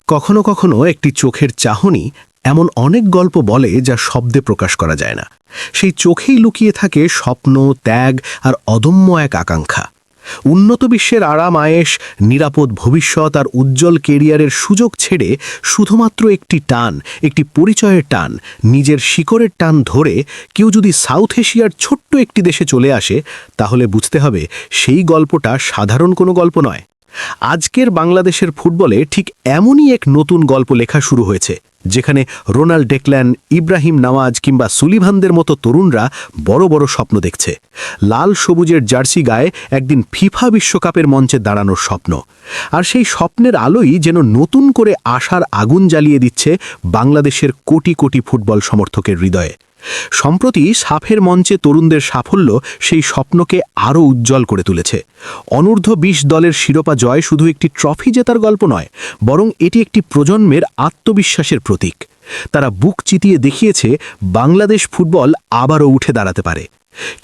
কখনো কখনো একটি চোখের চাহনি এমন অনেক গল্প বলে যা শব্দে প্রকাশ করা যায় না। সেই চোখেই লুকিয়ে থাকে স্বপ্ন, ত্যাগ আর অদম্য এক আকাঙ্ক্ষা। উন্নত বিশ্বের আরাম আয়েশ, নিরাপদ ভবিষ্যৎ আর উজ্জ্বল কেরিয়ারের সুযোগ ছেড়ে শুধুমাত্র একটি টান, একটি পরিচয়ের টান, নিজের শিকড়ের টান ধরে কেউ যদি সাউথ এশিয়ার ছোট্ট একটি দেশে চলে আসে, তাহলে বুঝতে হবে সেই গল্পটা সাধারণ কোনো গল্প নয়। আজকের বাংলাদেশের ফুটবলে ঠিক এমনই এক নতুন গল্প লেখা শুরু হয়েছে, যেখানে রোনাল্ড ডেকল্যান, ইব্রাহিম নওয়াজ কিংবা সুলিভানদের মতো তরুণরা বড় বড় স্বপ্ন দেখছে। লাল সবুজের জার্সি গায়ে একদিন ফিফা বিশ্বকাপের মঞ্চে দাঁড়ানোর স্বপ্ন। আর সেই স্বপ্নের আলোই যেন নতুন করে আশার আগুন জ্বালিয়ে দিচ্ছে বাংলাদেশের কোটি কোটি ফুটবল সমর্থকের হৃদয়ে। সম্প্রতি সাফের মঞ্চে তরুণদের সাফল্য সেই স্বপ্নকে আরও উজ্জ্বল করে তুলেছে। অনূর্ধ্ব ২০ দলের শিরোপা জয় শুধু একটি ট্রফি জেতার গল্প নয়, বরং এটি একটি প্রজন্মের আত্মবিশ্বাসের প্রতীক। তারা বুক চিতিয়ে দেখিয়েছে বাংলাদেশ ফুটবল আবারও উঠে দাঁড়াতে পারে।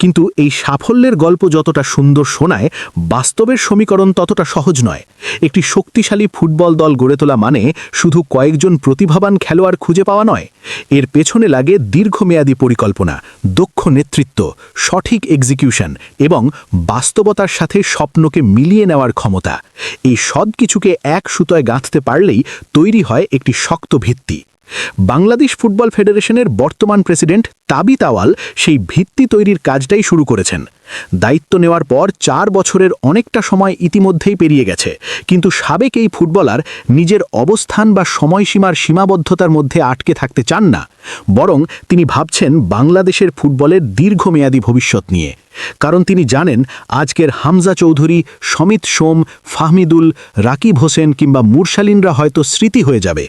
কিন্তু এই সাফল্যের গল্প যতটা সুন্দর শোনায়, বাস্তবের সমীকরণ ততটা সহজ নয়। একটি শক্তিশালী ফুটবল দল গড়ে তোলা মানে শুধু কয়েকজন প্রতিভাবান খেলোয়াড় খুঁজে পাওয়া নয়। এর পেছনে লাগে দীর্ঘমেয়াদী পরিকল্পনা, দক্ষ নেতৃত্ব, সঠিক এক্সিকিউশন এবং বাস্তবতার সাথে স্বপ্নকে মিলিয়ে নেওয়ার ক্ষমতা। এই সব কিছুকে এক সুতোয় গাঁথতে পারলেই তৈরি হয় একটি শক্ত ভিত্তি। বাংলাদেশ ফুটবল ফেডারেশনের বর্তমান প্রেসিডেন্ট তাবিত আওয়াল সেই ভিত্তি তৈরির কাজটাই শুরু করেছেন। দায়িত্ব নেওয়ার পর ৪ বছরের অনেকটা সময় ইতিমধ্যেই পেরিয়ে গেছে, কিন্তু সাবেক এই ফুটবলার নিজের অবস্থান বা সময়সীমার সীমাবদ্ধতার মধ্যে আটকে থাকতে চান না, বরং তিনি ভাবছেন বাংলাদেশের ফুটবলের দীর্ঘমেয়াদী ভবিষ্যৎ নিয়ে। কারণ তিনি জানেন আজকের হামজা চৌধুরী, সমিত সোম, ফাহমিদুল, রাকিব হোসেন কিংবা মুরসালিনরা হয়তো স্মৃতি হয়ে যাবে।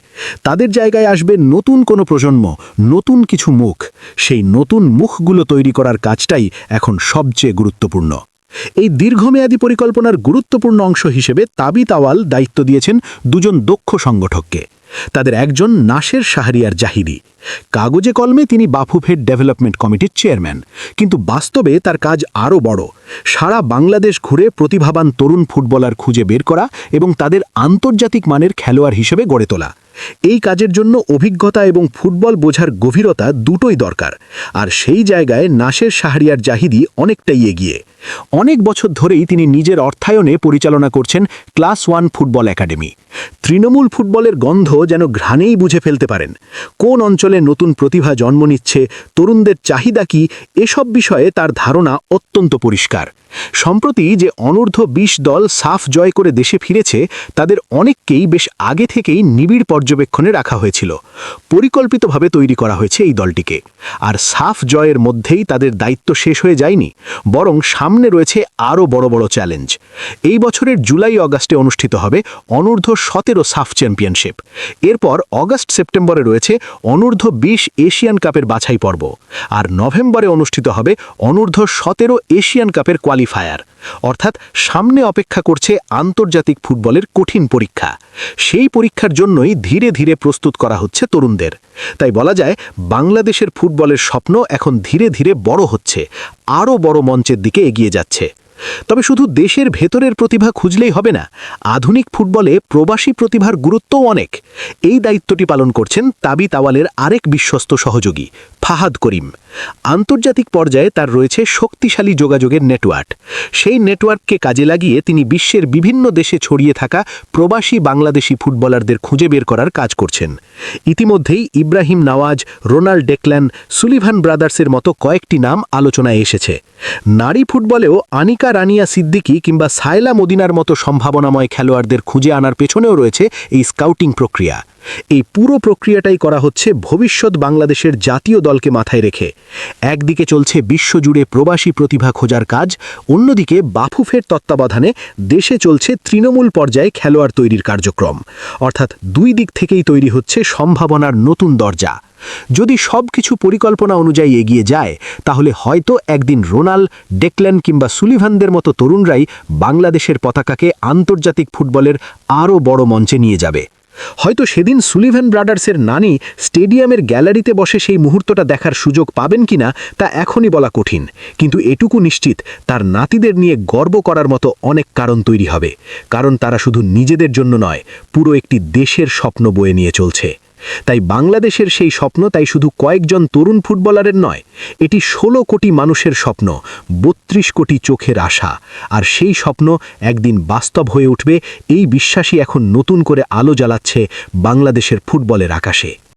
তাদের জায়গায় আসবে নতুন কোনো প্রজন্ম, নতুন কিছু মুখ। সেই নতুন মুখগুলো তৈরি করার কাজটাই এখন সবচেয়ে গুরুত্বপূর্ণ। এই দীর্ঘমেয়াদী পরিকল্পনার গুরুত্বপূর্ণ অংশ হিসেবে তাবিত আওয়াল দায়িত্ব দিয়েছেন দুজন দক্ষ সংগঠককে। তাদের একজন নাসের শাহরিয়ার জাহিরি। কাগজে কলমে তিনি বাফুফের ডেভেলপমেন্ট কমিটির চেয়ারম্যান, কিন্তু বাস্তবে তার কাজ আরও বড়। সারা বাংলাদেশ ঘুরে প্রতিভাবান তরুণ ফুটবলার খুঁজে বের করা এবং তাদের আন্তর্জাতিক মানের খেলোয়াড় হিসেবে গড়ে তোলা। এই কাজের জন্য অভিজ্ঞতা এবং ফুটবল বোঝার গভীরতা দুটোই দরকার, আর সেই জায়গায় নাসের শাহরিয়ার জাহিদি অনেকটাই এগিয়ে। অনেক বছর ধরেই তিনি নিজের অর্থায়নে পরিচালনা করছেন ক্লাস 1 ফুটবল একাডেমি। তৃণমূল ফুটবলের গন্ধ যেন ঘ্রাণেই বুঝে ফেলতে পারেন। কোন অঞ্চলে নতুন প্রতিভা জন্ম নিচ্ছে, তরুণদের চাহিদা কি, এসব বিষয়ে তার ধারণা অত্যন্ত পরিষ্কার। সম্প্রতি যে অনূর্ধ্ব ২০ দল সাফ জয় করে দেশে ফিরেছে, তাদের অনেককেই বেশ আগে থেকেই নিবিড় পর্যবেক্ষণে রাখা হয়েছিল। পরিকল্পিতভাবে তৈরি করা হয়েছে এই দলটিকে। আর সাফ জয়ের মধ্যেই তাদের দায়িত্ব শেষ হয়ে যায়নি, বরং সামনে রয়েছে আরও বড় বড় চ্যালেঞ্জ। এই বছরের জুলাই অগাস্টে অনুষ্ঠিত হবে অনূর্ধ্ব ১৭ সাফ চ্যাম্পিয়নশিপ। এরপর অগাস্ট সেপ্টেম্বরে রয়েছে অনূর্ধ্ব ২০ এশিয়ান কাপের বাছাই পর্ব, আর নভেম্বরে অনুষ্ঠিত হবে অনূর্ধ্ব ১৭ এশিয়ান কাপের কোয়ালিফায়ার। অর্থাৎ সামনে অপেক্ষা করছে আন্তর্জাতিক ফুটবলের কঠিন পরীক্ষা। সেই পরীক্ষার জন্যই ধীরে ধীরে প্রস্তুত করা হচ্ছে তরুণদের। তাই বলা যায় বাংলাদেশের ফুটবলের স্বপ্ন এখন ধীরে ধীরে বড় হচ্ছে, আরও বড় মঞ্চের দিকে এগিয়ে যাচ্ছে। তবে শুধু দেশের ভেতরের প্রতিভা খুঁজলেই হবে না, আধুনিক ফুটবলে প্রবাসী প্রতিভার গুরুত্বও অনেক। এই দায়িত্বটি পালন করছেন তাবিত আওয়ালের আরেক বিশ্বস্ত সহযোগী ফাহাদ করিম। আন্তর্জাতিক পর্যায়ে তার রয়েছে শক্তিশালী যোগাযোগের নেটওয়ার্ক। সেই নেটওয়ার্ককে কাজে লাগিয়ে তিনি বিশ্বের বিভিন্ন দেশে ছড়িয়ে থাকা প্রবাসী বাংলাদেশি ফুটবলারদের খুঁজে বের করার কাজ করছেন। ইতিমধ্যেই Ibrahim Nawaz, Ronald Declan, Sullivan ব্রাদার্সের মতো কয়েকটি নাম আলোচনায় এসেছে। নারী ফুটবলেও আনিকা রানিয়া সিদ্দিকী কিংবা সায়লা মদিনার মতো সম্ভাবনাময় খেলোয়াড়দের খুঁজে আনার পেছনেও রয়েছে এই স্কাউটিং প্রক্রিয়া। এই পুরো প্রক্রিয়াটাই করা হচ্ছে ভবিষ্যৎ বাংলাদেশের জাতীয় দলকে মাথায় রেখে। একদিকে চলছে বিশ্বজুড়ে প্রবাসী প্রতিভা খোঁজার কাজ, অন্যদিকে বাফুফের তত্ত্বাবধানে দেশে চলছে তৃণমূল পর্যায়ে খেলোয়াড় তৈরির কার্যক্রম। অর্থাৎ দুই দিক থেকেই তৈরি হচ্ছে সম্ভাবনার নতুন দরজা। যদি সবকিছু পরিকল্পনা অনুযায়ী এগিয়ে যায়, তাহলে হয়তো একদিন রোনাল্ড, ডেকল্যান কিংবা সুলিভানদের মতো তরুণরাই বাংলাদেশের পতাকাকে আন্তর্জাতিক ফুটবলের আরও বড় মঞ্চে নিয়ে যাবে। হয়তো সেদিন সুলিভান ব্রাদার্সের নানি স্টেডিয়ামের গ্যালারিতে বসে সেই মুহূর্তটা দেখার সুযোগ পাবেন কিনা তা এখনই বলা কঠিন, কিন্তু এটুকু নিশ্চিত তার নাতিদের নিয়ে গর্ব করার মতো অনেক কারণ তৈরি হবে, কারণ তারা শুধু নিজেদের জন্য নয়, পুরো একটি দেশের স্বপ্ন বয়ে নিয়ে চলছে। তাই বাংলাদেশের সেই স্বপ্ন তাই শুধু কয়েকজন তরুণ ফুটবলারের নয়, এটি ১৬ কোটি মানুষের স্বপ্ন, ৩২ কোটি চোখের আশা। আর সেই স্বপ্ন একদিন বাস্তব হয়ে উঠবে, এই বিশ্বাসই এখন নতুন করে আলো জ্বালাচ্ছে বাংলাদেশের ফুটবলের আকাশে।